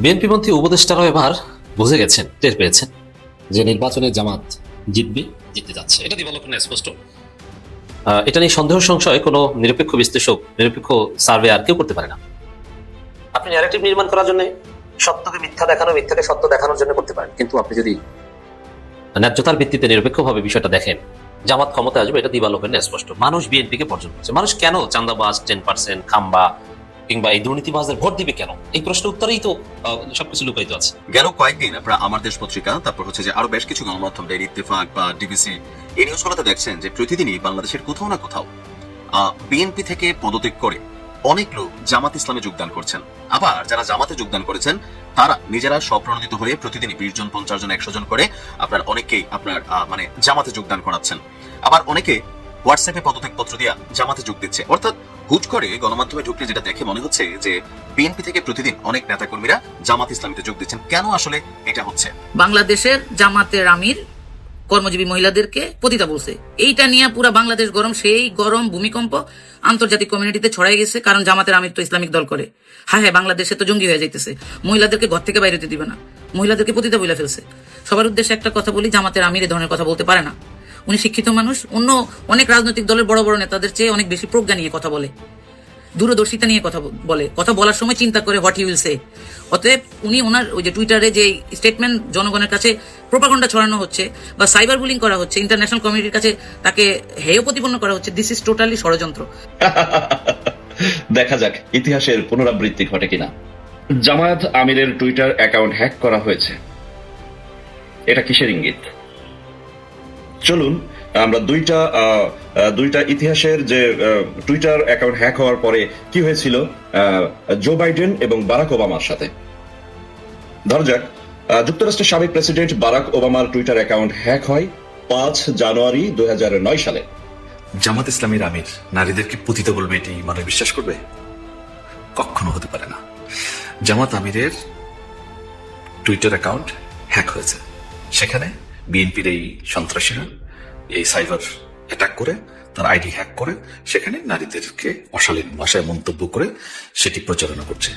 বিএনপিপন্থী উপদেষ্টারাও এবার বুঝে গেছেন, টের পেয়েছেন যে নির্বাচনে জামাত জিততে যাচ্ছে। এটা দিবালোচনে স্পষ্ট। এটা নিয়ে সন্দেহ সংশয় কোনো নিরপেক্ষ বিশ্লেষক, নিরপেক্ষ সার্ভে আর কেউ করতে পারে না। আপনি ন্যারেটিভ নির্মাণ করার জন্য সত্যকে মিথ্যা দেখানো, মিথ্যাকে সত্য দেখানোর জন্য করতে পারেন, কিন্তু আপনি যদি ন্যায্যতার ভিত্তিতে নিরপেক্ষভাবে বিষয়টা দেখেন, জামাত ক্ষমতা আসবে, এটা দিবালোচনে স্পষ্ট। মানুষ বিএনপিকে বর্জন করছে। মানুষ কেন চাঁদাবাজ, 10% খাম্বা কিংবা এই দুর্নীতিবাজদের ভোট দিবে কেন? এই প্রশ্নের উত্তরেই তো সবকিছু লুকায়িত আছে। গেল কয়েকদিন আপনারা আমার দেশ পত্রিকা, তারপর হচ্ছে যে আরো বেশ কিছু গণমাধ্যম, ডেইলি ইত্তেফাক বা ডিবিসি, এই নিউজগুলোতে দেখছেন যে প্রতিদিনই বাংলাদেশের কোথাও না কোথাও বিএনপি থেকে পদত্যাগ করে অনেক লোক জামাত ইসলামে যোগদান করছেন। আবার যারা জামাতে যোগদান করেছেন তারা নিজেরা স্বপ্রণোদিত হয়ে প্রতিদিনই 20 জন, 50 জন, 100 জন করে আপনার অনেকেই আপনার মানে জামাতে যোগদান করাচ্ছেন। আবার অনেকে হোয়াটসঅ্যাপে পদত্যাগ পত্র দিয়ে জামাতে যোগ দিচ্ছে। অর্থাৎ হুট করে গণমাধ্যমে ঢুকলে যেটা দেখে মনে হচ্ছে যে বিএনপি থেকে প্রতিদিন অনেক নেতাকর্মীরা জামাত ইসলামীতে যোগ দিচ্ছেন। কেন আসলে এটা হচ্ছে? বাংলাদেশের জামাতের আমির কর্মজীবী মহিলাদেরকে পতিতা বলছে। এইটা নিয়ে পুরো বাংলাদেশ গরম, সেই গরম ভূমিকম্প আন্তর্জাতিক কমিউনিটিতে ছড়াই গেছে। কারণ জামাতের আমির তো ইসলামিক দল করে। হ্যাঁ, বাংলাদেশে তো জঙ্গি হয়ে যাইতেছে। মহিলাদেরকে ঘর থেকে বাইরে দিবে না, মহিলাদেরকে পতিতা বলে ফেলছে। সবার উদ্দেশ্যে একটা কথা বলি, জামাতের আমির এ ধরনের কথা বলতে পারে না। উনি শিক্ষিত মানুষ, অন্য অনেক রাজনৈতিক দলের বড় বড় নেতাদের চেয়ে অনেক বেশি প্রজ্ঞা নিয়ে কথা বলে, দূরদর্শিতা নিয়ে কথা বলে, কথা বলার সময় চিন্তা করে হোয়াট হি উইল সে। অতএব উনি ওনার ওই যে টুইটারে যে স্টেটমেন্ট জনগণের কাছে প্রোপাগান্ডা ছড়ানো হচ্ছে বা সাইবার বুলিং করা হচ্ছে, ইন্টারন্যাশনাল কমিউনিটির কাছে তাকে হেয় প্রতিপন্ন করা হচ্ছে, দিস ইজ টোটালি ষড়যন্ত্র। দেখা যাক ইতিহাসের পুনরাবৃত্তি ঘটে কিনা। জামায়াত আমিরের টুইটার অ্যাকাউন্ট হ্যাক করা হয়েছে, এটা কিসের ইঙ্গিত? চলুন আমরা দুইটা ইতিহাসের যে টুইটার অ্যাকাউন্ট হ্যাক হওয়ার পরে কি হয়েছিল জো বাইডেন এবং বারাক ওবামার সাথে। ধরা যাক যুক্তরাষ্ট্রের সাবেক প্রেসিডেন্ট বারাক ওবামার টুইটার অ্যাকাউন্ট হ্যাক হয় 5 জানুয়ারি 2009 সালে। জামাত ইসলামীর আমির নারীদেরকে পতিত বলবে, এটি মানুষ বিশ্বাস করবে? কখনো হতে পারে না। জামাত আমিরের টুইটার অ্যাকাউন্ট হ্যাক হয়েছে, সেখানে বিএনপির এই সন্ত্রাসীরা এই সাইবার অ্যাটাক করে তার আইডি হ্যাক করে সেখানে নারীদেরকে অশালীন ভাষায় মন্তব্য করে সেটি প্রচারণা করছে।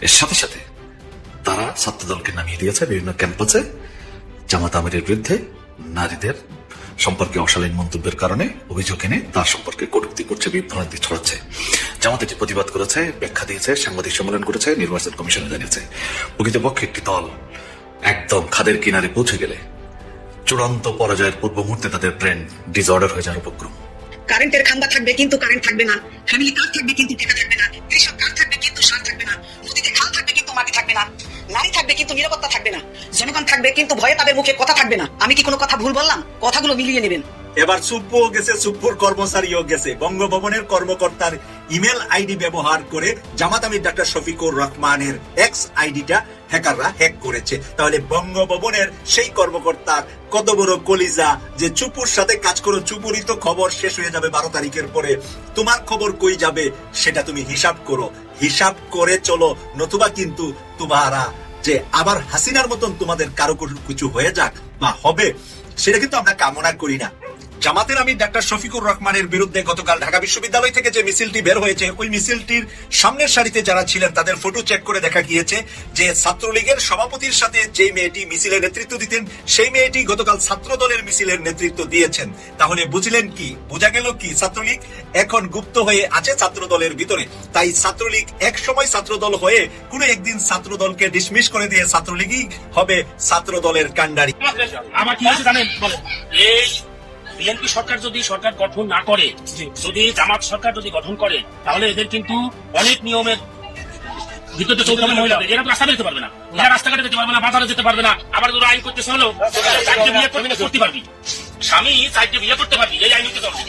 এর সাথে সাথে তারা ছাত্রদলকে নামিয়ে দিয়েছে বিভিন্ন ক্যাম্পাসে। জামাত আমিরের বিরুদ্ধে নারীদের সম্পর্কে অশালীন মন্তব্যের কারণে অভিযোগ এনে তার সম্পর্কে কটূক্তি করছে, বিভ্রান্তি ছড়াচ্ছে। জামাত এটি প্রতিবাদ করেছে, ব্যাখ্যা দিয়েছে, সাংবাদিক সম্মেলন করেছে, নির্বাচন কমিশনে জানিয়েছে। প্রকৃতপক্ষে একটি দল একদম খাদের কিনারে পৌঁছে গেলে চূড়ান্ত পরাজয়ের পূর্ব মুহূর্তে তাদের ব্রেন ডিসঅর্ডার হয়ে যাওয়ার উপক্রম। কারেন্টের খাম্বা থাকবে কিন্তু কারেন্ট থাকবে না, ফ্যামিলি কার্ড থাকবে কিন্তু টাকা থাকবে না, কৃষক কার্ড থাকবে কিন্তু সার থাকবে না, নদীতে খাল থাকবে কিন্তু মাটি থাকবে না, নারী থাকবে কিন্তু নিরাপত্তা থাকবে না, জনগণ থাকবে কিন্তু ভয়ে তাদের মুখে কথা থাকবে না। আমি কি কোনো কথা ভুল বললাম? কথাগুলো মিলিয়ে নেবেন। এবার সুপ্পও গেছে, সুপ্পুর কর্মচারীও গেছে। বঙ্গভবনের কর্মকর্তার ইমেল আইডি ব্যবহার করে জামাত আমির ডাক্তার শফিকুর রহমানের এক্স আইডিটা হ্যাকাররা হ্যাক করেছে। তাহলে বঙ্গভবনের সেই কর্মকর্তার কত বড় কলিজা যে চুপুর সাথে কাজ করো, চুপুরই তো খবর শেষ হয়ে যাবে 12 তারিখের পরে। তোমার খবর কই যাবে সেটা তুমি হিসাব করো, হিসাব করে চলো, নতুবা কিন্তু তোমারা যে আবার হাসিনার মতন তোমাদের কারো কিছু হয়ে যাক বা হবে, সেটা কিন্তু আমরা কামনা করি না। জামাতের আমির ডাক্তার শফিকুর রহমানের বিরুদ্ধে গতকাল ঢাকা বিশ্ববিদ্যালয় থেকে যে মিছিলটি বের হয়েছে, ওই মিছিলটির সামনের সারিতে যারা ছিলেন তাদের ফটো চেক করে দেখা গিয়েছে যে ছাত্রলীগের সভাপতির সাথে যে মেয়েটি মিছিলের নেতৃত্ব দিতেন সেই মেয়েটি গতকাল ছাত্র দলের মিছিলের নেতৃত্ব দিয়েছেন। তাহলে বুঝলেন কি, বোঝা গেল কি, ছাত্রলীগ এখন গুপ্ত হয়ে আছে ছাত্র দলের ভিতরে। তাই ছাত্রলীগ এক সময় ছাত্র দল হয়ে কোনো একদিন ছাত্র দলকে ডিসমিস করে দিয়ে ছাত্রলীগই হবে ছাত্র দলের কাণ্ডারি। আমার কি হয়েছে জানেন? এই বিএনপি সরকার যদি সরকার গঠন না করে, যদি জামাত সরকার যদি গঠন করে, তাহলে এদের কিন্তু অনেক নিয়মের ভিতরে চলতে হবে। মহিলাদের এরা তো রাস্তা বেরোতে পারবে না, এরা রাস্তাঘাটে যেতে পারবে না, বাজারে যেতে পারবে না। আবার তোরা আইন করতেছে হলো 4টে বিয়ে করতে পারবি, স্বামী 4টে বিয়ে করতে পারবি, এই আইন হতে চলবে।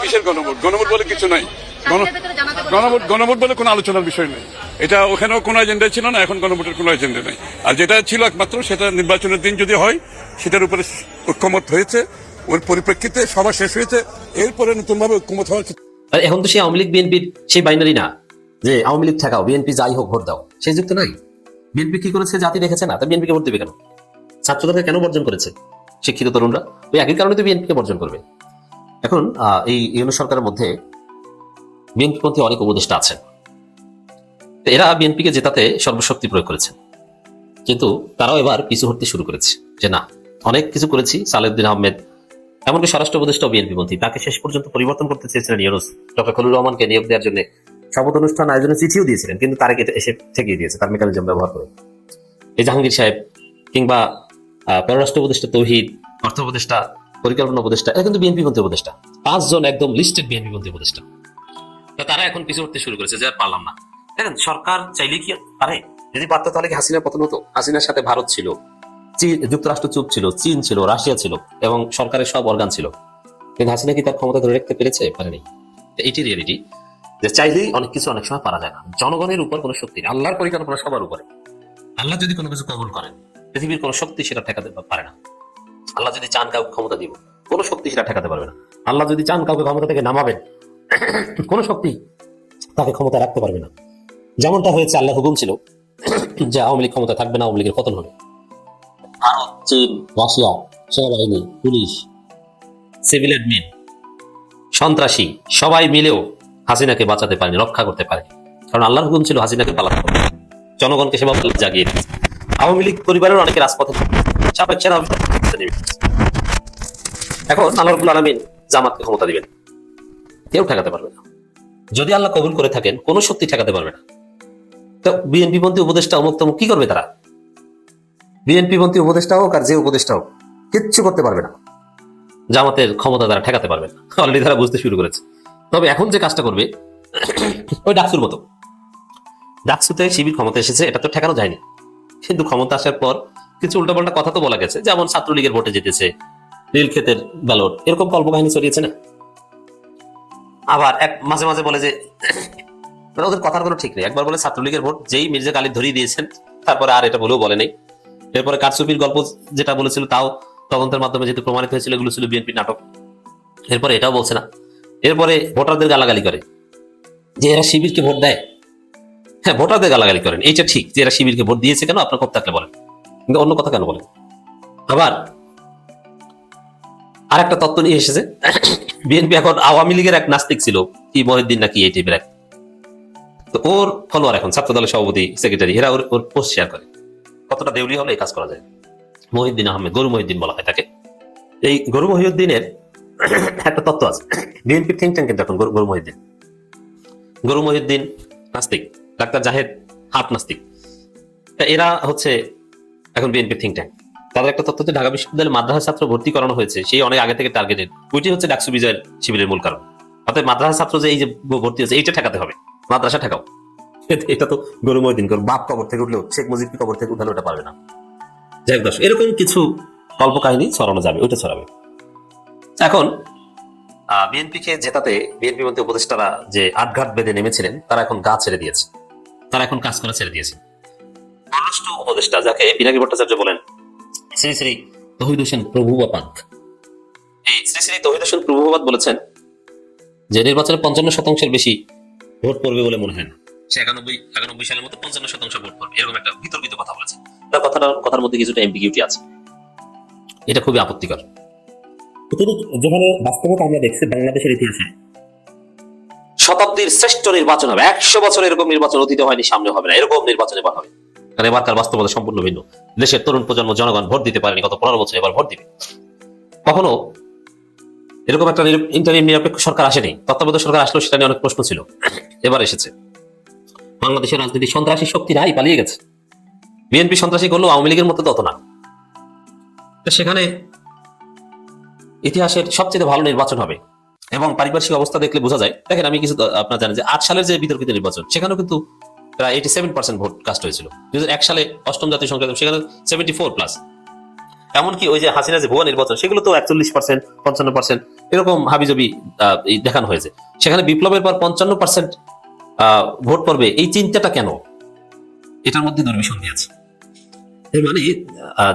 কিসের গণভোট? গণভোট বলে কিছু নাই, গণভোট বলে কোনো আলোচনার বিষয় নেই। এটা ওখানেও কোনো এজেন্ডা ছিল না, এখন গণভোটের কোনো এজেন্ডা নেই। আর যেটা ছিল একমাত্র সেটা নির্বাচনের দিন যদি হয়, সেটার উপরে ঐক্যমত হয়েছে, ওর পরিপ্রেক্ষিতে সভা শেষ হয়েছে, এরপরে নতুন ভাবে ঐক্যমত হওয়ার। এখন তো সেই আওয়ামী লীগ বিএনপির সেই বাইনারি না, যে আওয়ামী লীগ ঠেকাও, বিএনপি যাই হোক ভোট দাও, সেই যুক্তি নাই। বিএনপি কি করেছে জাতি দেখেছে না, তা বিএনপিকে ভোট দিবে কেন? ছাত্রদেরকে কেন বর্জন করেছে শিক্ষিত তরুণরা? ওই একই কারণে তো বিএনপিকে বর্জন করবে। এখন এই ইউনিট সরকারের মধ্যে বিএনপি পন্থী অনেক উপদেষ্টা আছেন। এরা বিএনপিকে জেতাতে সর্বশক্তি প্রয়োগ করেছে, কিন্তু তারাও এবার পিছু হটতে শুরু করেছে যে না, অনেক কিছু করেছি। সালেউদ্দিন আহমেদ, এমনকি স্বরাষ্ট্র উপদেষ্টা বিএনপি পন্থী, তাকে শেষ পর্যন্ত পরিবর্তন করতে চেয়েছিলেন ইউনূস। ডক্টর খলিলুর রহমানকে নিয়োগ দেওয়ার জন্য শপথ অনুষ্ঠান আয়োজনের চিঠিও দিয়েছিলেন, কিন্তু তারেক এসে ঠেকিয়ে দিয়েছে তার মেকানিজম ব্যবহার করে। এই জাহাঙ্গীর সাহেব কিংবা পররাষ্ট্র উপদেষ্টা তৌহিদ, অর্থ উপদেষ্টা, পরিকল্পনা উপদেষ্টা, এরা কিন্তু বিএনপি পন্থী উপদেষ্টা। 5 জন একদম লিস্টেড বিএনপি পন্থী উপদেষ্টা। তারা এখন পিছু হটতে শুরু করেছে যে আর পারলাম না। দেখেন, সরকার চাইলে কি পারে? যদি পারতো তাহলে কি হাসিনার পতন হতো? হাসিনার সাথে ভারত ছিল, যুক্তরাষ্ট্র চুপ ছিল, চীন ছিল, রাশিয়া ছিল, এবং সরকারের সব অর্গান ছিল, কিন্তু হাসিনা কি তার ক্ষমতা ধরে রাখতে পেরেছে? পারেনি। এটি রিয়েলিটি, যে চাইলেই অনেক কিছু অনেক সময় পারা যায় না। জনগণের উপর কোনো শক্তি নেই, আল্লাহর পরিকল্পনা সবার উপরে। আল্লাহ যদি কোনো কিছু কবুল করেন, পৃথিবীর কোনো শক্তি সেটা ঠেকাতে পারে না। আল্লাহ যদি চান কাউকে ক্ষমতা দিব, কোনো শক্তি সেটা ঠেকাতে পারবে না। আল্লাহ যদি চান কাউকে ক্ষমতা থেকে নামাবেন, কোনো শক্তি তাকে ক্ষমতা রাখতে পারবে না। যেমনটা হয়েছে, আল্লাহ হুকুম ছিল যে আওয়ামী লীগ ক্ষমতা থাকবে না, আওয়ামী লীগের পতন হবে। ভারত, চীন, রাশিয়া, সেনাবাহিনী, পুলিশ, সিভিল অ্যাডমিন, সন্ত্রাসী সবাই মিলেও হাসিনাকে বাঁচাতে পারেনি, রক্ষা করতে পারেনি। কারণ আল্লাহর হুকুম ছিল হাসিনাকে পালাতে হবে। জনগণকে সেভাবে জাগিয়ে দিয়েছে। আওয়ামী লীগ পরিবারের অনেকে রাজপথে এখন আল্লাহ রাব্বুল আলামিন জামাতকে ক্ষমতা দিবেন, কেউ ঠেকাতে পারবে না। যদি আল্লাহ কবুল করে থাকেন, কোনো শক্তি ঠেকাতে পারবে না। তো বিএনপি পন্থী উপদেষ্টা অমুক তমুক কি করবে তারা? বিএনপি পন্থী উপদেষ্টা হোক আর যে উপদেষ্টা হোক, কিচ্ছু করতে পারবে না। জামাতের ক্ষমতা তারা ঠেকাতে পারবে না, অলরেডি তারা বুঝতে শুরু করেছে। তবে এখন যে কাজটা করবে ওই ডাকসুর মতো। ডাকসুতে শিবির ক্ষমতা এসেছে, এটা তো ঠেকানো যায়নি, কিন্তু ক্ষমতা আসার পর কিছু উল্টাপাল্টা কথা তো বলা গেছে, যেমন ছাত্রলীগের ভোটে জিতেছে, নীলক্ষেতের ব্যালট, এরকম কল্পকাহিনী ছড়িয়েছে না। আবার এক মাঝে মাঝে বলে যে ওদের কথার কোনো ঠিক নেই। একবার বলে ছাত্রলীগের ভোট যেই মির্জা গালিব ধরিয়ে দিয়েছেন, তারপরে আর এটা বলেও বলে নেই। এরপরে কারচুপির গল্প যেটা বলেছিল, তাও তদন্তের মাধ্যমে যেহেতু প্রমাণিত হয়েছিল এগুলো ছিল বিএনপির নাটক, এরপরে এটাও বলছে না। এরপরে ভোটারদের গালাগালি করে যে এরা শিবিরকে ভোট দেয়। হ্যাঁ, ভোটারদের গালাগালি করেন, এইটা ঠিক যে এরা শিবিরকে ভোট দিয়েছে কেন, আপনার ক্ষোভ থাকলে বলেন, কিন্তু অন্য কথা কেন বলেন? আবার আর একটা তত্ত্ব নিয়ে এসেছে, বিএনপি এখন আওয়ামী লীগের এক নাস্তিক ছিল, কি মহিউদ্দিন নাকি এই টাইপের এক, তো ওর ফলোয়ার এখন ছাত্র দলের সভাপতি, সেক্রেটারি, এরা ওর পোস্ট শেয়ার করে। কতটা দেউলি হলে এই কাজ করা যায়? মহিউদ্দিন আহমেদ, গরু মহিউদ্দিন বলা হয় তাকে। এই গরু মহিউদ্দিনের একটা তত্ত্ব আছে, বিএনপি থিঙ্ক ট্যাঙ্ক কিন্তু এখন গরু মহিউদ্দিন নাস্তিক, ডাক্তার জাহেদ হাফ নাস্তিক, এরা হচ্ছে এখন বিএনপি থিঙ্ক ট্যাঙ্ক। তাদের একটা তথ্য, ঢাকা বিশ্ববিদ্যালয়ে মাদ্রাসা ছাত্র ভর্তি করানো হয়েছে, সেই অনেক আগে থেকে টার্গেটেড, ওইটি হচ্ছে ডাকসু বিজয়ের শিবিরের মূল কারণ। অর্থাৎ মাদ্রাসা ছাত্র যে এই যে ভর্তি হচ্ছে, এইটা ঠেকাতে হবে, মাদ্রাসা ঠেকাও। এটা তো গরু মহিউদ্দিন বাপ কবর থেকে উঠলেও শেখ মুজিবকে কবর থেকে উঠানো ওটা পারবে না। যাই হোক, এরকম কিছু কল্পকাহিনী ছড়ানো যাবে, ওইটা ছড়াবে। এখন বিএনপিকে জেতাতে বিএনপি মধ্যে উপদেষ্টারা যে আটঘাট বেঁধে নেমেছিলেন, তারা এখন গা ছেড়ে দিয়েছে, তারা এখন কাজ করা ছেড়ে দিয়েছে। পররাষ্ট্র উপদেষ্টা, যাকে পিনাকি ভট্টাচার্য বলেন, শ্রী শ্রী তৌহিদ হোসেন প্রভুবাদ, এই শ্রী শ্রী তৌহিদ হোসেন প্রভুবাদ বলেছেন যে নির্বাচনে 55% বেশি ভোট পড়বে বলে মনে হয় না। সে 91 সালের মতো 55% ভোট পড়বে, এরকম একটা বিতর্কিত কথা বলেছে। তার কথার মধ্যে কিছুটা এমবিগিউটি আছে, এটা খুবই আপত্তিকর। যেখানে বাস্তবতা আমরা দেখছি বাংলাদেশের ইতিহাসে শতাব্দীর শ্রেষ্ঠ নির্বাচন হবে, 100 বছর এরকম নির্বাচন অতীতে হয়নি, সামনে হবে না, এরকম নির্বাচন এবার হবে। কারণ এবারকার বাস্তবতা সম্পূর্ণ ভিন্ন। দেশের তরুণ প্রজন্ম, জনগণ ভোট দিতে পারেনি গত 15 বছর, এবার ভোট দিবে। কখনো এরকম একটা ইন্টারিম নিরপেক্ষ সরকার আসেনি, তত্ত্বাবধায়ক সরকার আসলেও সেটা নিয়ে অনেক প্রশ্ন ছিল, এবার এসেছে। বাংলাদেশের রাজনীতি সন্ত্রাসী শক্তি নাই, পালিয়ে গেছে। বিএনপি সন্ত্রাসী করলেও আওয়ামী লীগের মতো তত না। সেখানে ইতিহাসের সবচেয়ে ভালো নির্বাচন হবে, এবং পারিপার্শ্বিক অবস্থা দেখলে বোঝা যায়। দেখেন, আমি কিছু আপনারা জানেন যে 8 সালের যে বিতর্কিত নির্বাচন, সেখানেও কিন্তু প্রায় 87% ভোট কাস্ট হয়েছিল। 2001 সালে 8ম জাতীয় সংসদ, সেখানে 74+। এমনকি ওই যে হাসিনা যে ভুয়া নির্বাচন, সেগুলো তো 41%, 55% এরকম হাবিজাবি দেখানো হয়েছে। সেখানে বিপ্লবের পর 55% ভোট পড়বে, এই চিন্তাটা কেন? এটার মধ্যে দুর্বিসন্ধি আছে। এর মানে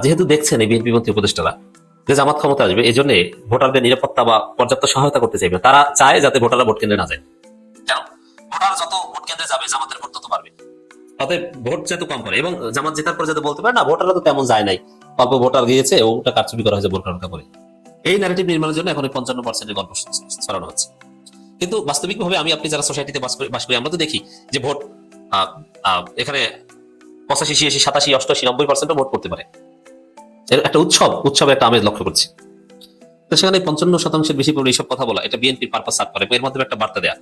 যেহেতু দেখছেন এই বিএনপি মন্ত্রী উপদেষ্টারা যে জামাত ক্ষমতা আসবে, এই জন্য ভোটারদের নিরাপত্তা বা পর্যাপ্ত সহায়তা করতে চাইবে। তারা চায় যাতে ভোটাররা ভোট কেন্দ্রে না যায়। ভোটার যত ভোট কেন্দ্রে যাবে জামাতের ভোট তত বাড়বে। অতএব ভোট যেহেতু কম করে এবং জামাত জেতার পর যাতে বলতে পারে না ভোটাররা তো তেমন যায় নাই, অল্প ভোটার গিয়েছে, ওটা কারচুপি করা হয়েছে ভোট কারণটা করে, এই ন্যারেটিভ নির্মাণের জন্য এখন 55% গল্প ছড়ানো হচ্ছে। কিন্তু বাস্তবিকভাবে আমি আপনি যারা সোসাইটিতে বাস করি আমরা তো দেখি যে ভোট এখানে 85, 86, 87, 88, 90% ভোট করতে পারে। এর একটা উৎসবের একটা আমেজ লক্ষ্য করছি। তো সেখানে 55% বেশি পড়ে এইসব কথা বলা, এটা বিএনপির পারপাস সার্ভ করে, এর মাধ্যমে একটা বার্তা দেয়া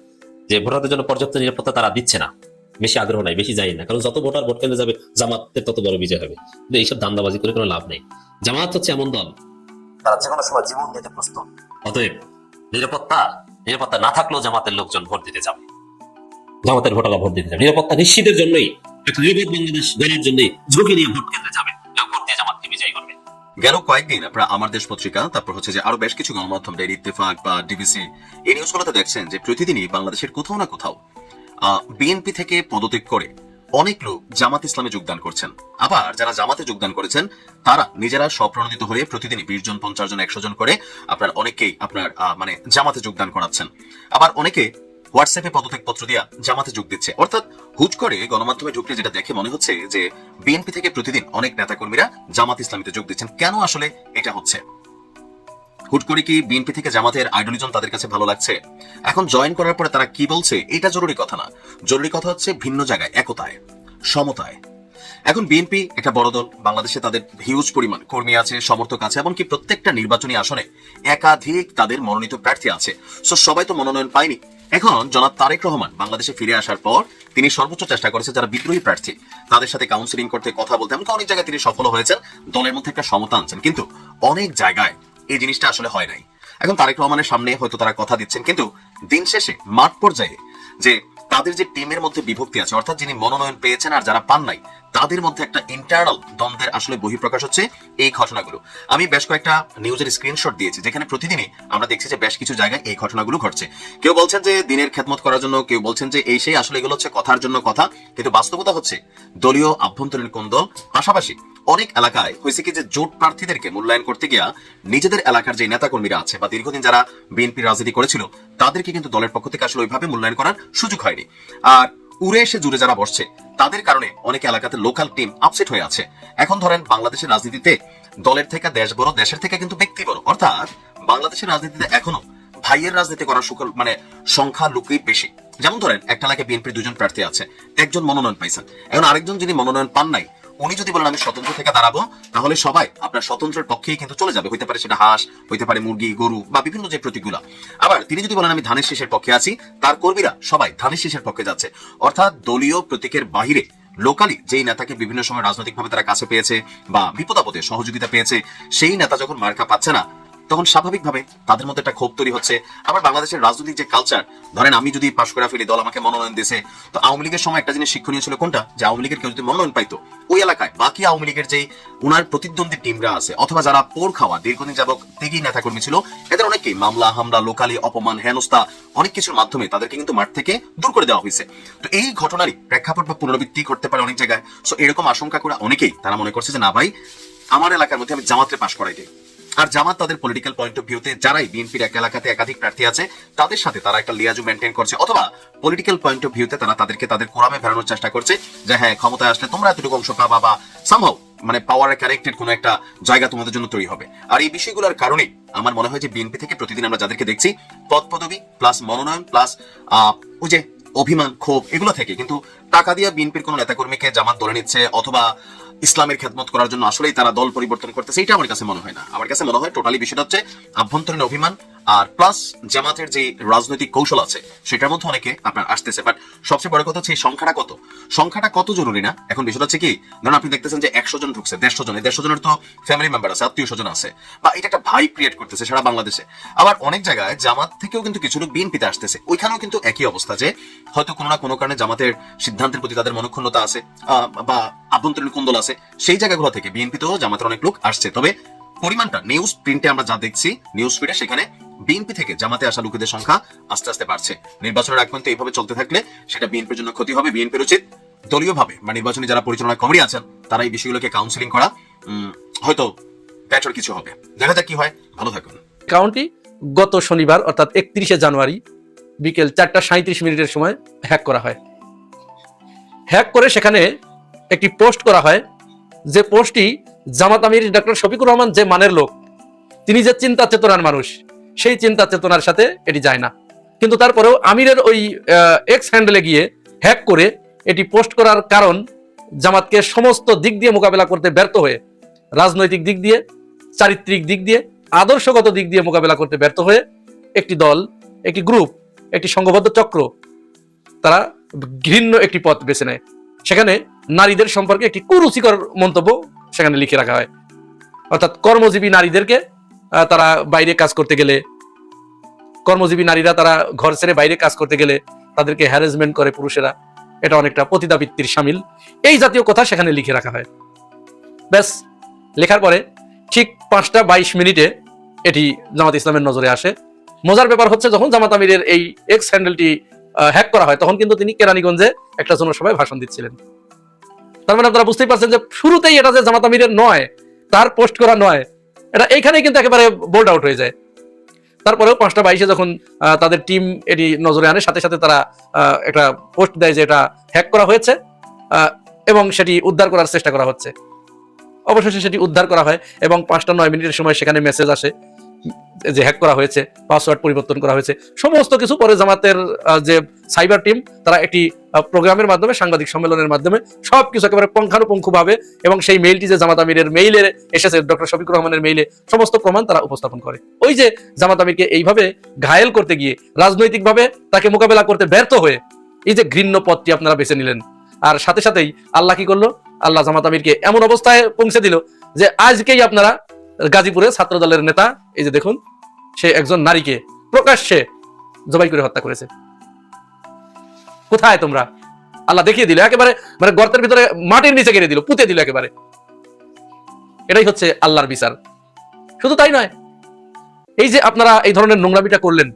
যে ভোটারদের জন্য পর্যাপ্ত নিরাপত্তা তারা দিচ্ছে না, বেশি আগ্রহ নাই, বেশি যায় না, কারণ যত ভোটার ভোট কেন্দ্রে যাবে জামাতের তত বড় বিজয় হবে। কিন্তু এইসব দান্দাবাজি করে কোনো লাভ নেই। জামাত হচ্ছে এমন দল তারা যে কোনো সময় জীবন দিতে প্রস্তুত। অতএব নিরাপত্তা না থাকলেও জামাতের লোকজন ভোট দিতে যাবে, জামাতের ভোটাররা ভোট দিতে যাবে। নিরাপত্তা নিশ্চিতের জন্যই, একটা নিরাপদ বাংলাদেশ গড়ার জন্যই ঝুঁকি নিয়ে ভোট কেন্দ্রে যাবে, ভোট দিয়ে জামাতকে বিজয়ী করবে। গেল কয়েকদিন আপনারা আমার দেশ পত্রিকা, তারপর হচ্ছে যে আরো বেশ কিছু গণমাধ্যম, ডেইলি ইত্তেফাক বা ডিবিসি, এই নিউজগুলোতে দেখছেন যে প্রতিদিনই বাংলাদেশের কোথাও না কোথাও বিএনপি থেকে পদত্যাগ করে অনেক লোক জামাত ইসলামে যোগদান করছেন। আবার যারা জামাতে যোগদান করেছেন তারা নিজেরা স্বপ্রণোদিত হয়ে প্রতিদিনই 20 জন, 50 জন, 100 জন করে আপনার অনেকেই আপনার মানে জামাতে যোগদান করাচ্ছেন। আবার অনেকে হোয়াটসঅ্যাপে পদত্যাগ পত্র দিয়া জামাতে যোগ দিচ্ছে। অর্থাৎ হুট করে গণমাধ্যমে ঢুকলে যেটা দেখে মনে হচ্ছে যে বিএনপি থেকে প্রতিদিন অনেক নেতাকর্মীরা জামাত ইসলামীতে যোগ দিচ্ছেন। কেন আসলে এটা হচ্ছে? হুট করে কি বিএনপি থেকে জামাতের আইডলিজম তাদের কাছে ভালো লাগছে? এখন জয়েন করার পরে তারা কি বলছে এটা জরুরি কথা না, জরুরি কথা হচ্ছে ভিন্ন জায়গায় একতায়, সমতায়। এখন বিএনপি একটা বড় দল, বাংলাদেশে তাদের হিউজ পরিমাণ কর্মী আছে, সমর্থক আছে, এমনকি প্রত্যেকটা নির্বাচনী আসনে একাধিক তাদের মনোনীত প্রার্থী আছে। সো সবাই তো মনোনয়ন পায়নি। এখন জনাব তারেক রহমান বাংলাদেশে ফিরে আসার পর তিনি সর্বোচ্চ চেষ্টা করেছেন যারা বিদ্রোহী প্রার্থী তাদের সাথে কাউন্সিলিং করতে, কথা বলতে, এমনকি অনেক জায়গায় তিনি সফল হয়েছেন, দলের মধ্যে একটা সমতা আনছেন। কিন্তু অনেক জায়গায় এই জিনিসটা আসলে হয় নাই। এখন তারেক রহমানের সামনে হয়তো তারা কথা দিচ্ছেন, কিন্তু দিন শেষে মাঠ পর্যায়ে যে তাদের যে টিমের মধ্যে বিভক্তি আছে, অর্থাৎ যিনি মনোনয়ন পেয়েছেন আর যারা পান নাই, তাদের মধ্যে একটা ইন্টারনাল দ্বন্দ্বের আসলে বহিঃপ্রকাশ হচ্ছে এই ঘটনাগুলো। আমি বেশ কয়েকটা নিউজের স্ক্রিনশট দিয়েছি যেখানে প্রতিদিনই আমরা দেখছি যে বেশ কিছু জায়গায় এই ঘটনাগুলো ঘটছে। কেউ বলছেন যে দিনের খেদমত করার জন্য, কেউ বলছেন যে এই সেই, আসলে এগুলো হচ্ছে কথার জন্য কথা, কিন্তু বাস্তবতা হচ্ছে দলীয় আভ্যন্তরীণ কোন্দল। পাশাপাশি অনেক এলাকায় হয়েছে কি যে জোট প্রার্থীদেরকে মূল্যায়ন করতে গিয়া নিজেদের এলাকার যে নেতাকর্মীরা আছে বা দীর্ঘদিন যারা বিএনপি রাজনীতি করেছিল তাদেরকে কিন্তু দলের পক্ষ থেকে আসলে ওইভাবে মূল্যায়ন করার সুযোগ হয়নি। আর উড়ে এসে জুড়ে যারা বসছে তাদের কারণে অনেক এলাকাতে লোকাল টিম আপসেট হয়ে আছে। এখন ধরেন বাংলাদেশের রাজনীতিতে দলের থেকে দেশ বড়, দেশের থেকে কিন্তু ব্যক্তি বড়। অর্থাৎ বাংলাদেশের রাজনীতিতে এখনো ভাইয়ের রাজনীতি করার মানে সংখ্যা লোকই বেশি। যেমন ধরেন একটা এলাকায় বিএনপির 2 জন প্রার্থী আছে, একজন মনোনয়ন পাইছেন, এখন আরেকজন যিনি মনোনয়ন পান নাই উনি যদি বলেন আমি স্বতন্ত্র থেকে দাঁড়াবো, তাহলে সবাই আপনার স্বতন্ত্রের পক্ষেই কিন্তু চলে যাবে। হইতে পারে সেটা হাঁস, হইতে পারে মুরগি, গরু বা বিভিন্ন যে প্রতীকগুলা। আবার তিনি যদি বলেন আমি ধানের শীষের পক্ষে আছি, তার কর্মীরা সবাই ধানের শীষের পক্ষে যাচ্ছে। অর্থাৎ দলীয় প্রতীকের বাহিরে লোকালি যেই নেতাকে বিভিন্ন সময় রাজনৈতিকভাবে তারা কাছে পেয়েছে বা বিপদাপদে সহযোগিতা পেয়েছে, সেই নেতা যখন মার্কা পাচ্ছে না তখন স্বাভাবিকভাবে তাদের মধ্যে একটা ক্ষোভ তৈরি হচ্ছে। আবার বাংলাদেশের রাজনৈতিক যে কালচার, ধরেন আমি যদি পাশ করে ফেলি, দল আমাকে মনোনয়ন দিয়েছে, তো আওয়ামী লীগের সময় একটা জিনিস শিক্ষণীয় ছিল কোনটা, যে আওয়ামী লীগের কেউ যদি মনোনয়ন পাইতো ওই এলাকায় বাকি আওয়ামী লীগের যে উনার প্রতিদ্বন্দ্বী টিমরা আছে অথবা যারা পোর খাওয়া দীর্ঘদিন যাবত থেকেই নেতাকর্মী ছিল, এদের অনেকেই মামলা, হামলা, লোকালি অপমান, হেনস্থা অনেক কিছুর মাধ্যমে তাদেরকে কিন্তু মাঠ থেকে দূর করে দেওয়া হয়েছে। তো এই ঘটনারই প্রেক্ষাপট বা পুনরাবৃত্তি করতে পারে অনেক জায়গায়। সো এরকম আশঙ্কা করে অনেকেই তারা মনে করছে যে না ভাই, আমার এলাকার মধ্যে আমি জামাতে পাশ করাই দিই। আর জামাত তাদের পলিটিক্যাল পয়েন্ট অফ ভিউতে যারাই বিএনপির এক এলাকাতে একাধিক প্রার্থী আছে তাদের সাথে তারা একটা লিয়াজু মেনটেন করছে, অথবা পলিটিক্যাল পয়েন্ট অফ ভিউতে তারা তাদেরকে তাদের কোরামে ফেরানোর চেষ্টা করছে যে হ্যাঁ ক্ষমতায় আসলে তোমরা এতটুকু অংশ পাবা বা সামহাউ মানে পাওয়ার ক্যারেক্টেড কোনো একটা জায়গা তোমাদের জন্য তৈরি হবে। আর এই বিষয়গুলোর কারণে আমার মনে হয় যে বিএনপি থেকে প্রতিদিন আমরা যাদেরকে দেখছি পদ পদবি প্লাস মনোনয়ন প্লাস ওই যে অভিমান, ক্ষোভ, এগুলো থেকে কিন্তু টাকা দিয়ে বিএনপির কোন নেতাকর্মীকে জামাত ধরে নিচ্ছে অথবা ইসলামের খেদমত করার জন্য আসলেই তারা দল পরিবর্তন করতেছে, এটা আমার কাছে মনে হয় না। আমার কাছে মনে হয় টোটালি বিষয়টা হচ্ছে আভ্যন্তরীণ অভিমান আর প্লাস জামাতের যে রাজনৈতিক কৌশল আছে সেটার মধ্যে অনেকে আপনার আসতেছে। বাট সবচেয়ে বড় কথা হচ্ছে এই সংখ্যাটা কত জরুরি না। এখন বিষয়টা হচ্ছে কি, ধরুন আপনি দেখতেছেন যে 100 জন ঢুকছে, 150 জন, 150 জনের তো ফ্যামিলি মেম্বার আছে, আত্মীয় স্বজন আছে, বা এটা একটা ভাই ক্রিয়েট করতেছে সারা বাংলাদেশে। আবার অনেক জায়গায় জামাত থেকেও কিন্তু কিছু লোক বিএনপিতে আসতেছে, ওইখানেও কিন্তু একই অবস্থা যে হয়তো কোনো না কোনো কারণে জামাতের সিদ্ধান্তের প্রতি তাদের মনক্ষুণ্ণতা আছে বা আভ্যন্তরীণ কুন্দল আছে, সেই জায়গাগুলো থেকে বিএনপিতেও জামাতের অনেক লোক আসছে। তবে পরিমাণটা নিউজ প্রিন্টে আমরা যা দেখছি, নিউজ ফিডে, সেখানে বিএনপি থেকে জামাতে আসা লোকেদের সংখ্যা আস্তে আস্তে বাড়ছে। নির্বাচনের আগ পর্যন্ত এইভাবে চলতে থাকলে সেটা বিএনপির জন্য ক্ষতি হবে। বিএনপির উচিত দলীয়ভাবে বা নির্বাচনী যারা পরিচালনা কমিটি আছেন তারা এই বিষয়গুলোকে কাউন্সিলিং করা, হয়তো বেটার কিছু হবে। দেখা যাক কি হয়। ভালো থাকুন। কাউন্টি গত শনিবার অর্থাৎ 31শে জানুয়ারি বিকেল 4:37 সময় হ্যাক করা হয়। হ্যাক করে সেখানে একটি পোস্ট করা হয়, যে পোস্টটি জামাত আমির ডক্টর শফিকুর রহমান যে মানের লোক, তিনি যে চিন্তা চেতনার মানুষ, সেই চিন্তা চেতনার সাথে এটি যায় না। কিন্তু তারপরেও আমিরের ওই এক্স হ্যান্ডেলে গিয়ে হ্যাক করে এটি পোস্ট করার কারণ, জামাতকে সমস্ত দিক দিয়ে মোকাবেলা করতে ব্যর্থ হয়ে, রাজনৈতিক দিক দিয়ে, চারিত্রিক দিক দিয়ে, আদর্শগত দিক দিয়ে মোকাবেলা করতে ব্যর্থ হয়ে একটি দল, একটি গ্রুপ, একটি সংঘবদ্ধ চক্র, তারা ঘৃণ্য একটি পথ বেছে নেয়। সেখানে নারীদের সম্পর্কে একটি কুরুচিকর মন্তব্য সেখানে লিখে রাখা হয়। অর্থাৎ কর্মজীবী নারীদেরকে তারা বাইরে কাজ করতে গেলে, কর্মজীবী নারীরা তারা ঘর ছেড়ে বাইরে কাজ করতে গেলে তাদেরকে হ্যারাসমেন্ট করে পুরুষেরা, এটা অনেকটা পতিতাবৃত্তির শামিল, এই জাতীয় কথা সেখানে লিখে রাখা হয়। ব্যাস, লেখার পরে ঠিক 5:22 এটি জামাত ইসলামের নজরে আসে। মজার ব্যাপার হচ্ছে, যখন জামাত আমিরের এই এক্স হ্যান্ডেলটি হ্যাক করা হয়, তখন কিন্তু তিনি কেরানীগঞ্জে একটা জনসভায় ভাষণ দিচ্ছিলেন। তার মানে আপনারা বুঝতেই পারছেন যে শুরুতেই এটা যে জামাত আমিরের নয়, তার পোস্ট করা নয়, এটা এইখানেই কিন্তু একেবারে বোল্ড আউট হয়ে যায়। তারপরেও 5:22 যখন তাদের টিম এটি নজরে আনে, সাথে সাথে তারা একটা পোস্ট দেয় যে এটা হ্যাক করা হয়েছে এবং সেটি উদ্ধার করার চেষ্টা করা হচ্ছে। অবশেষে সেটি উদ্ধার করা হয় এবং 5:09 সময় সেখানে মেসেজ আসে যে হ্যাক করা হয়েছে, পাসওয়ার্ড পরিবর্তন করা হয়েছে, সমস্ত কিছু। পরে জামাতের যে সাইবার টিম, তারা একটি প্রোগ্রামের মাধ্যমে, সাংবাদিক সম্মেলনের মাধ্যমে সবকিছু একেবারে পুঙ্খানুপুঙ্খভাবে, এবং সেই মেইলটি যে জামাত আমিরের মেইলে এসেছে, ডক্টর শফিকুর রহমানের মেইলে, সমস্ত প্রমাণ তারা উপস্থাপন করে। ওই যে জামাত আমিরকে এইভাবে ঘায়েল করতে গিয়ে, রাজনৈতিকভাবে তাকে মোকাবেলা করতে ব্যর্থ হয়ে, এই যে ঘৃণ্য পথটি আপনারা বেছে নিলেন, আর সাথে সাথেই আল্লাহ কি করলো? আল্লাহ জামাত আমিরকে এমন অবস্থায় পৌঁছে দিল যে আজকেই আপনারা গাজীপুরে ছাত্র দলের নেতা, এই যে দেখুন, সে একজন নারীকে প্রকাশ্যে জবাই করে হত্যা করেছে। কোথায় তোমরা? আল্লাহ দেখিয়ে দিল, একেবারে মানে গর্তের ভিতরে মাটির নিচে গেড়ে দিল, পুঁতে দিল একেবারে। এটাই হচ্ছে আল্লাহর বিচার। শুধু তাই নয়, এই যে আপনারা এই ধরনের নোংরামিটা করলেন,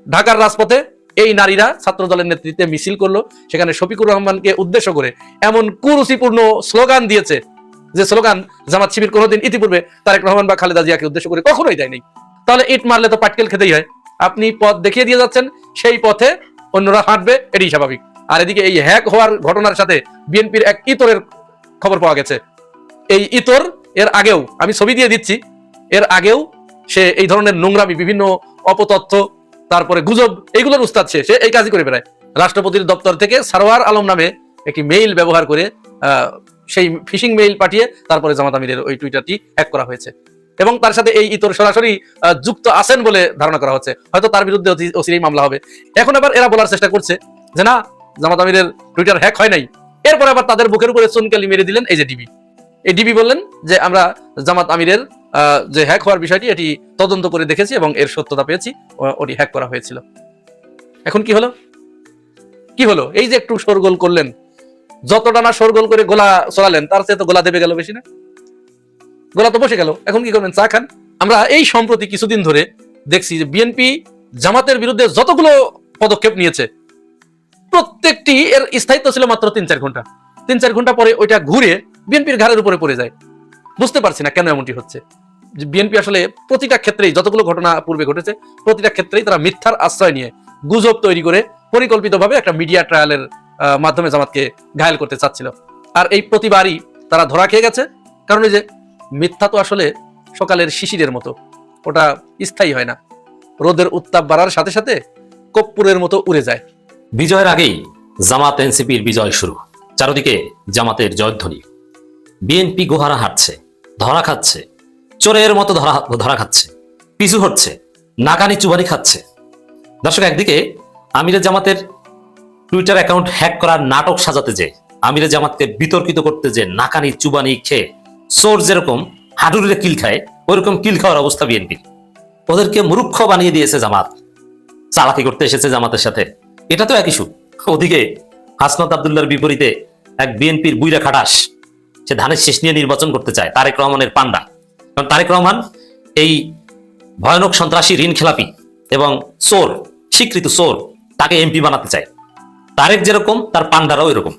ঢাকার রাজপথে এই নারীরা ছাত্র দলের নেতৃত্বে মিছিল করলো, সেখানে শফিকুর রহমানকে উদ্দেশ্য করে এমন কুরুচিপূর্ণ স্লোগান দিয়েছে, যে স্লোগান জামাত শিবির কোনোদিন ইতিপূর্বে তারেক রহমান বা খালেদা জিয়াকে উদ্দেশ্য করে কখনোই দেয়নি। তাহলে ইট মারলে তো পাটকেল খেতেই হয়। আপনি পথ দেখিয়ে দিয়ে যাচ্ছেন, সেই পথে অন্যরা হাঁটবে, এটাই স্বাভাবিক। আর এদিকে এই হ্যাক হওয়ার ঘটনার সাথে বিএনপির এক ইতরের খবর পাওয়া গেছে। এই ইতর এর আগেও, আমি ছবি দিয়ে দিচ্ছি, এর আগেও সে এই ধরনের নোংরামি, বিভিন্ন অপতথ্য, তারপরে গুজব, এইগুলোর উস্তাদ। সে এই কাজই করে বেড়ায়। রাষ্ট্রপতির দপ্তর থেকে সারোয়ার আলম নামে একটি মেইল ব্যবহার করে সেই ফিশিং মেইল পাঠিয়ে তারপরে জামাত আমিরের ওই টুইটারটি হ্যাক করা হয়েছে, এবং তার সাথে এই ইতর সরাসরি যুক্ত আছেন বলে ধারণা করা হচ্ছে। হয়তো তার বিরুদ্ধে অচিরেই মামলা হবে। এখন আবার এরা বলার চেষ্টা করছে যে না, জামাত আমিরের টুইটার হ্যাক হয় নাই। এরপর আবার তাদের বুকের উপরে চুনকালি মেরে দিলেন এই যে ডিবি। এই ডিবি বললেন যে আমরা জামাত আমিরের যে হ্যাক হওয়ার বিষয়টি, এটি তদন্ত করে দেখেছি এবং এর সত্যতা পেয়েছি, ওটি হ্যাক করা হয়েছিল। এখন কি হলো? কি হলো? এই যে একটু শোরগোল করলেন, যতটা না শোরগোল করে গোলা চড়ালেন, তার চেয়ে তো গোলা দেবে গেল বেশি না? গোলা তো বসে গেল। এখন কি করবেন? চা খান। আমরা এই সম্প্রতি কিছুদিন ধরে দেখছি যে বিএনপি জামাতের বিরুদ্ধে যতগুলো পদক্ষেপ নিয়েছে, প্রত্যেকটি এর স্থায়িত্ব ছিল মাত্র 3-4 ঘন্টা। 3-4 ঘন্টা পরে ওইটা ঘুরে বিএনপির ঘাড়ের উপরে পড়ে যায়। বুঝতে পারছি না কেন এমনটি হচ্ছে। বিএনপি আসলে প্রতিটা ক্ষেত্রেই, যতগুলো ঘটনা পূর্বে ঘটেছে, প্রতিটা ক্ষেত্রেই তারা মিথ্যার আশ্রয় নিয়ে গুজব তৈরি করে পরিকল্পিতভাবে একটা মিডিয়া ট্রায়ালের মাধ্যমে জামাতকে ঘায়েল করতে চাচ্ছিল। আর এই প্রতিবারই তারা ধরা খেয়ে গেছে। কারণ এই যে মিথ্যা তো আসলে সকালের শিশিরের মতো, ওটা স্থায়ী হয় না। রোদের উত্তাপ বাড়ার সাথে সাথে কর্পূরের মতো উড়ে যায়। বিজয়ের আগেই জামাত এনসিপির বিজয় শুরু, চারদিকে জামাতের জয়ধ্বনি। বিএনপি গোহারা হাঁটছে, ধরা খাচ্ছে, চোরের মতো ধরা খাচ্ছে, পিছু হচ্ছে, নাকানি চুবানি খাচ্ছে। দর্শক, একদিকে আমিরে জামাতের টুইটার অ্যাকাউন্ট হ্যাক করার নাটক সাজাতে যে, আমিরে জামাতকে বিতর্কিত করতে যে নাকানি চুবানি খেয়ে চোর যেরকম হাডুরে কিল খায়, ওইরকম কিল খাওয়ার অবস্থা বিএনপি। ওদেরকে মূর্খ বানিয়ে দিয়েছে জামাত, চালাকি করতে এসেছে জামাতের সাথে। এটা তো এক ইস্যু। ওদিকে হাসনাত আব্দুল্লাহর বিপরীতে এক বিএনপির বুইরা খাটাস, সে ধানের শেষ নিয়ে নির্বাচন করতে চায়, তারেক রহমানের পান্ডা। কারণ তারেক রহমান এই ভয়ানক সন্ত্রাসী, ঋণ খেলাপি এবং চোর, স্বীকৃত চোর, তাকে এমপি বানাতে চায়। তারেক যেরকম, তার পান্ডারাও এরকম।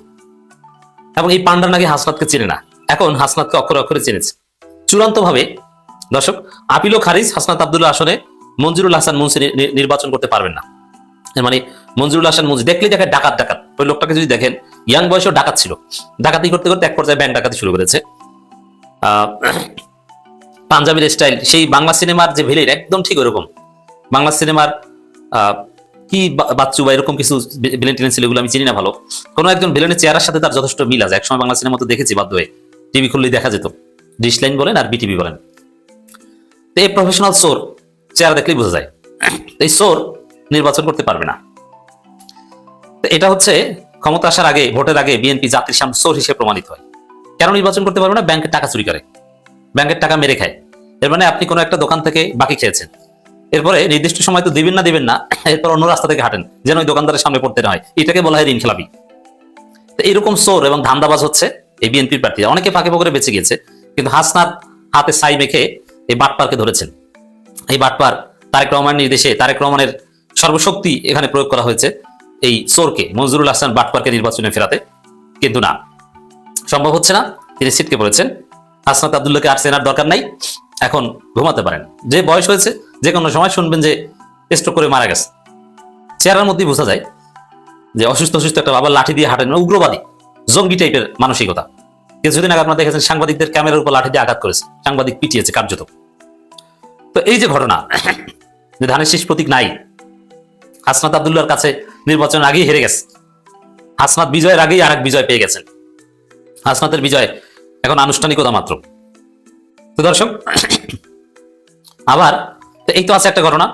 এবং এই পান্ডা নাকি হাসনাতকে চেনে না, এখন হাসনাতকে অক্ষরে অক্ষরে চেনেছে। চূড়ান্ত ভাবে দর্শক, আপিল ও খারিজ, হাসনাত আব্দুল্লাহ আসনে মঞ্জুরুল হাসান মুন্সি নির্বাচন করতে পারবেন না। মানে মঞ্জুরুল হাসান মঞ্জু দেখলেই দেখে ডাকাত ডাকাত। ওই লোকটাকে যদি দেখেন, ইয়াং বয়সেও ডাকাত ছিল, ডাকাতি করতে করতে এক পর্যায়ে ব্যাংক ডাকাতি শুরু করেছে। পাঞ্জাবির স্টাইল সেই বাংলা সিনেমার যে ভিলেন একদম ঠিক ওরকম। বাংলা সিনেমার কি বাচ্চু বা এরকম কিছু ভিলেন টিলেন ছিল, এগুলো আমি চিনি না ভালো। কোনো একজন ভিলেনের চেহারার সাথে তার যথেষ্ট মিল আছে। একসময় বাংলা সিনেমা তো দেখেছি বাধ্য হয়ে, টিভি খুললেই দেখা যেত, ডিশ লাইন বলেন আর বিটিভি বলেন। তো এই প্রফেশনাল সোর চেহারা দেখলেই বোঝা যায় এই সোর নির্বাচন করতে পারবে না। তো এটা হচ্ছে ক্ষমতা আসার আগে, ভোটের আগে বিএনপি জাতির সামনে সোর হিসেবে প্রমাণিত হয়। কেন নির্বাচন করতে পারবে না? ব্যাংকের টাকা চুরি করে, ব্যাংকের টাকা মেরে খায়। এর মানে আপনি কোনো একটা দোকান থেকে বাকি খেয়েছেন, এরপরে নির্দিষ্ট সময় তো দিবেন না, এরপর অন্য রাস্তা থেকে হাঁটেন যেন ওই দোকানদারের সামনে পড়তে না হয়, এটাকে বলা হয় ঋণ খেলাপি। তো এরকম চোর এবং ধান্দাবাজ হচ্ছে এই বিএনপির প্রার্থী। অনেকে ফাঁকে ফোকরে বেঁচে গেছে, কিন্তু হাসনাত হাতে ছাই মেখে এই বাটপারকে ধরেছেন। এই বাটপার তারেক রহমানের নির্দেশে, তারেক রহমানের সর্বশক্তি এখানে প্রয়োগ করা হয়েছে এই চোরকে, মঞ্জুরুল হাসান বাটপারকে নির্বাচনে ফেরাতে, কিন্তু না, সম্ভব হচ্ছে না। তিনি ছিটকে পড়েছেন। হাসনাত আব্দুল্লাহকে আর চেনার দরকার নাই, এখন ঘুমাতে পারেন। যে বয়স হয়েছে, যে কোনো সময় শুনবেন যে স্ট্রোক করে মারা গেছে। চেহারার মধ্যেই বোঝা যায় যে অসুস্থ একটা বাবার লাঠি দিয়ে হাঁটেন, উগ্রবাদী জঙ্গি টাইপের মানসিকতা। কিছুদিন আগে আপনারা দেখেছেন সাংবাদিকদের ক্যামেরার উপর লাঠি দিয়ে আঘাত করেছে, সাংবাদিক পিটিয়েছে কার্যত। তো এই যে ঘটনা, যে ধানের শীষ প্রতীক নাই, হাসনাত আব্দুল্লাহর কাছে নির্বাচনের আগেই হেরে গেছে। হাসনাত বিজয়ের আগেই আর এক বিজয় পেয়ে গেছেন। হাসনাতের বিজয় এখন আনুষ্ঠানিকতা মাত্র। তো দর্শক, আবার এই তো আছে একটা ঘটনা,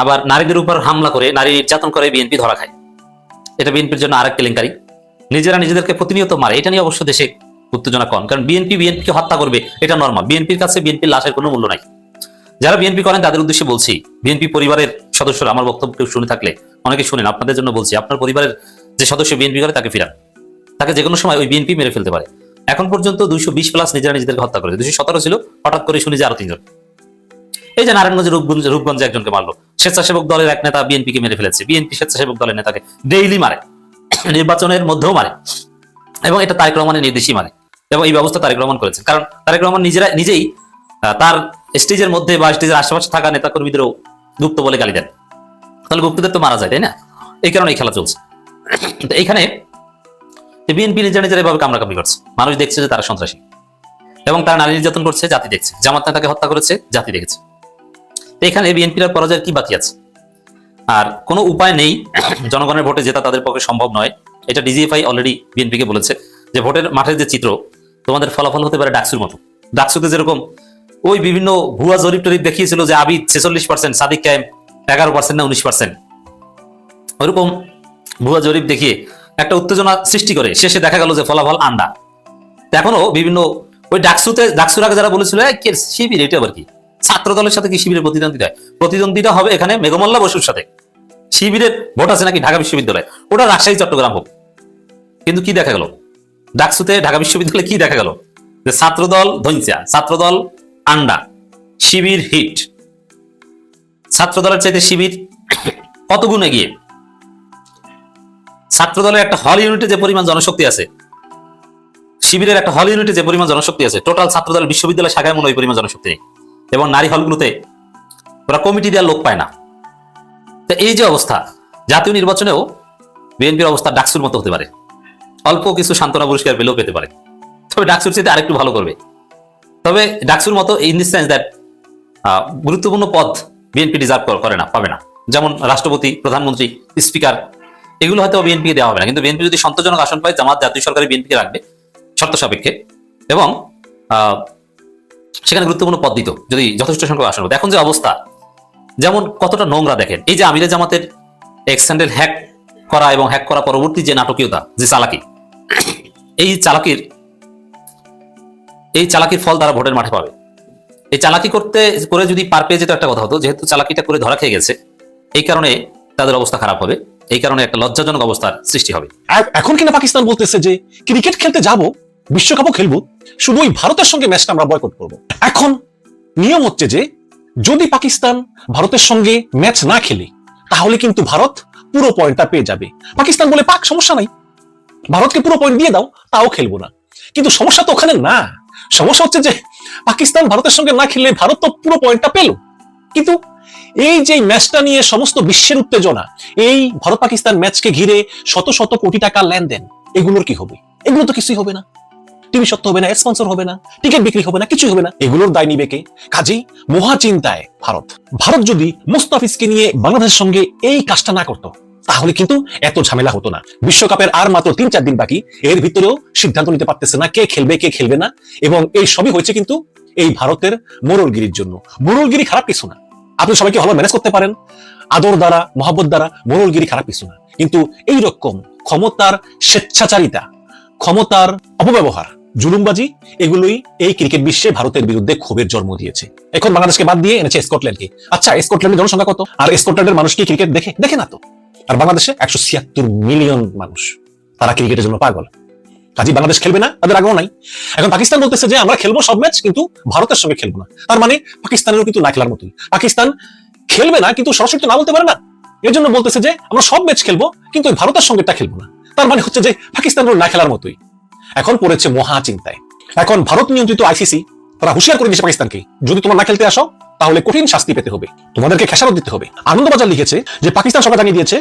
আবার নারীদের উপর হামলা করে, নারী নির্যাতন করে বিএনপি ধরা খায়। এটা বিএনপির জন্য আরেক কেলেঙ্কারি। নিজেরা নিজেদেরকে প্রতিনিয়ত মারে, এটা নিয়ে অবশ্য দেশে উত্তেজনা কম, কারণ বিএনপিকে হত্যা করবে এটা নরমাল। বিএনপির কাছে বিএনপির লাশের কোনো মূল্য নাই। যারা বিএনপি করেন তাদের উদ্দেশ্যে বলছি, বিএনপি পরিবারের সদস্যরা আমার বক্তব্য কেউ শুনে থাকলে, অনেকে শুনেন, আপনাদের জন্য বলছি, আপনার পরিবারের যে সদস্য বিএনপি করে তাকে ফিরান। তাকে যে কোনো সময় ওই বিএনপি মেরে ফেলতে পারে। এখন পর্যন্ত 220+ নিজেরা নিজেদেরকে হত্যা করেছে। 217 ছিল, হঠাৎ করে শুনি যে আরো 3 জন। এই যে নারায়ণগঞ্জের রূপগঞ্জে একজনকে মারলো, স্বেচ্ছাসেবক দলের এক নেতা বিএনপিকে মেরে ফেলেছে। বিএনপি স্বেচ্ছাসেবক দলের নেতাকে ডেইলি মারে, নির্বাচনের মধ্যেও মারে, এবং এটা তারেক রহমানের নির্দেশই মারে। এবং এই ব্যবস্থা তারেক রহমান করেছেন, কারণ তারেক রহমান নিজেই তার স্টেজের মধ্যে বা স্টেজের আশেপাশে থাকা নেতা কর্মীদেরও গুপ্ত বলে গালি দেন। তাহলে গুপ্তদের তো মারা যায়, তাই না? এই কারণে এই খেলা চলছে। এইখানে বিএনপি নিজেরা এভাবে কামড়াকামড়ি করছে, মানুষ দেখছে যে তারা সন্ত্রাসী, এবং তারা নারী নির্যাতন করছে, জাতি দেখছে। জামাত নেতাকে হত্যা করেছে, জাতি দেখেছে। এখানে বিএনপির পরাজয়ের কি বাকি আছে? আর কোনো উপায় নেই, জনগণের ভোটে জেতা তাদের পক্ষে সম্ভব নয়। এটা ডিজিএফআই অলরেডি বিএনপিকে বলেছে যে ভোটের মাঠের যে চিত্র, তোমাদের ফলাফল হতে পারে ডাকসুর মতো। ডাকসুতে যেরকম ওই বিভিন্ন ভুয়া জরিপ টরিপ দেখিয়েছিল যে আবিদ 46%, সাদিক কায়েম 11% না 19%, ওইরকম ভুয়া জরিপ দেখিয়ে একটা উত্তেজনা সৃষ্টি করে শেষে দেখা গেল যে ফলাফল আন্ডা। এখনো বিভিন্ন ওই ডাকসুর আগে যারা বলেছিল শিবির, এটা আবার কি ছাত্র দলের সাথে কি শিবিরের প্রতিদ্বন্দ্বিতা হয়? প্রতিদ্বন্দ্বিতা হবে এখানে মেঘমল্লা বসুর সাথে। শিবিরের ভোট আছে নাকি ঢাকা বিশ্ববিদ্যালয়, ওটা রাজশাহী চট্টগ্রাম হোক। কিন্তু কি দেখা গেল ডাকসুতে, ঢাকা বিশ্ববিদ্যালয়ে কি দেখা গেল? যে ছাত্রদল ধৈঞ্চা, ছাত্রদল আন্ডা, শিবির হিট। ছাত্রদলের চাইতে শিবির কত গুণ এগিয়ে। ছাত্রদলের একটা হল ইউনিটে যে পরিমাণ জনশক্তি আছে, শিবিরের একটা হল ইউনিটে যে পরিমাণ জনশক্তি আছে, টোটাল ছাত্রদল বিশ্ববিদ্যালয় শাখায় মনে ওই পরিমাণ জনশক্তি নেই। এবং নারী হলগুলোতে ওরা কমিটি দেওয়ার লোক পায় না। তো এই যে অবস্থা, জাতীয় নির্বাচনেও বিএনপির অবস্থা ডাকসুর মতো হতে পারে। অল্প কিছু সান্ত্বনা পুরস্কার পেলেও পেতে পারে, তবে ডাকসুর চেয়ে আরেকটু ভালো করবে। তবে ডাকসুর মতো ইন দিস সেন্স দ্যাট গুরুত্বপূর্ণ পদ বিএনপি ডিজার্ভ করে না, পাবে না। যেমন রাষ্ট্রপতি, প্রধানমন্ত্রী, স্পিকার, এগুলো হয়তো বিএনপিকে দেওয়া হবে না। কিন্তু বিএনপি যদি সন্তোষজনক আসন পায়, জামাত জাতীয় সরকারি বিএনপিকে রাখবে শর্ত সাপেক্ষে, এবং সেখানে গুরুত্বপূর্ণ পদ দিত যদি যথেষ্ট সংখ্যক আসন হতো। এখন যে অবস্থা, যেমন কতটা নোংরা দেখেন, এই যে আমিরে জামাতের এক্স হ্যান্ডেল হ্যাক করা এবং হ্যাক করা পরবর্তী যে নাটকীয়তা, যে চালাকি, এই চালাকির ফল তারা ভোটের মাঠে পাবে। এই চালাকি করে যদি পার পেয়ে যেত একটা কথা হতো, যেহেতু চালাকিটা করে ধরা খেয়ে গেছে, এই কারণে তাদের অবস্থা খারাপ হবে, এই কারণে একটা লজ্জাজনক অবস্থার সৃষ্টি হবে। এখন কিনা পাকিস্তান বলতেছে যে ক্রিকেট খেলতে যাব, বিশ্বকাপও খেলবো, শুধু ওই ভারতের সঙ্গে ম্যাচটা আমরা বয়কট করব। এখন নিয়ম হচ্ছে যে যদি পাকিস্তান ভারতের সঙ্গে ম্যাচ না খেলে, তাহলে কিন্তু ভারত পুরো পয়েন্টটা পেয়ে যাবে। পাকিস্তান বলে পাক, সমস্যা নাই, ভারতকে পুরো পয়েন্ট দিয়ে দাও, তাও খেলবো না। কিন্তু সমস্যা তো ওখানে না, সমস্যা হচ্ছে যে পাকিস্তান ভারতের সঙ্গে না খেললে ভারত তো পুরো পয়েন্টটা পেল, কিন্তু এই যে ম্যাচটা নিয়ে সমস্ত বিশ্বের উত্তেজনা, এই ভারত পাকিস্তান ম্যাচকে ঘিরে শত শত কোটি টাকা লেনদেন, এগুলোর কি হবে? এগুলো তো কিছুই হবে না। টিভি সত্য হবে না, স্পন্সর হবে না, টিকিট বিক্রি হবে না, কিছুই হবে না। এগুলোর দায় নিবে কে? কাজেই মহা চিন্তায় ভারত। ভারত যদি মুস্তাফিজকে নিয়ে বাংলাদেশের সঙ্গে এই কাজটা না করতো, তাহলে কিন্তু এত ঝামেলা হতো না। বিশ্বকাপের আর মাত্র 3-4 দিন বাকি, এর ভিতরেও সিদ্ধান্ত নিতে পারতেছে না কে খেলবে কে খেলবে না। এবং এই সবই হয়েছে কিন্তু এই ভারতের মোড়লগিরির জন্য। মোড়লগিরি খারাপ কিছু না, আপনি সবাইকে ভালো ম্যানেজ করতে পারেন আদর দ্বারা, মহব্বত দ্বারা, মোড়লগিরি খারাপ কিছু না। কিন্তু এই রকম ক্ষমতার স্বেচ্ছাচারিতা, ক্ষমতার অপব্যবহার, জুলুমবাজি, এগুলোই এই ক্রিকেট বিশ্বে ভারতের বিরুদ্ধে ক্ষোভের জন্ম দিয়েছে। এখন বাংলাদেশকে বাদ দিয়ে এনেছে স্কটল্যান্ডকে। আচ্ছা, স্কটল্যান্ডের জনসংখ্যা কত? আর স্কটল্যান্ডের মানুষ কি ক্রিকেট দেখে? দেখে না তো। আর বাংলাদেশে 176 মিলিয়ন মানুষ, তারা ক্রিকেটের জন্য পাগল। কাজী বাংলাদেশ খেলবে না, তাদের আগ্রহ নাই। এখন পাকিস্তান বলতেছে যে আমরা খেলবো সব ম্যাচ, কিন্তু ভারতের সঙ্গে খেলবো না। তার মানে পাকিস্তানেরও কিন্তু না খেলার মতোই। পাকিস্তান খেলবে না, কিন্তু সরাসরি তো না বলতে পারে না। এর জন্য বলতেছে যে আমরা সব ম্যাচ খেলবো, কিন্তু ভারতের সঙ্গেটা খেলবো না। তার মানে হচ্ছে যে পাকিস্তানেরও না খেলার মতোই। এখন পড়েছে মহা চিন্তায়। এখন ভারত নিয়ন্ত্রিত আইসিসি তারা হুঁশিয়ার করে দিয়েছে পাকিস্তানকে, যদি তোমরা না খেলতে আসো তাহলে কঠিন শাস্তি পেতে হবে, তোমাদেরকে খেসারত দিতে হবে। আনন্দবাজার লিখেছে যে পাকিস্তান সরকার জানিয়ে দিয়েছে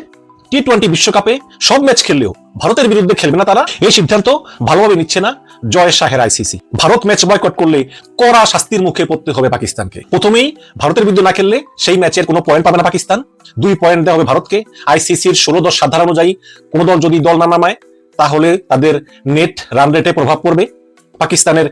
টি-20 বিশ্বকাপে সব ম্যাচ খেললেও ভারতের বিরুদ্ধে খেলবে না তারা। এই সিদ্ধান্ত ভালোভাবে নিচ্ছে না জয় শাহের আইসিসি। ভারত ম্যাচ বয়কট করলে কড়া শাস্তির মুখে পড়তে হবে পাকিস্তানকে। প্রথমেই ভারতের বিরুদ্ধে না খেললে সেই ম্যাচের কোনো পয়েন্ট পাবে না পাকিস্তান, 2 পয়েন্ট দেওয়া হবে ভারতকে। আইসিসির 16-10 সাধারণ অনুযায়ী কোন দল যদি দল না নামায়, তাহলে তাদের নেট রান রেটে প্রভাব পড়বে। পাকিস্তানের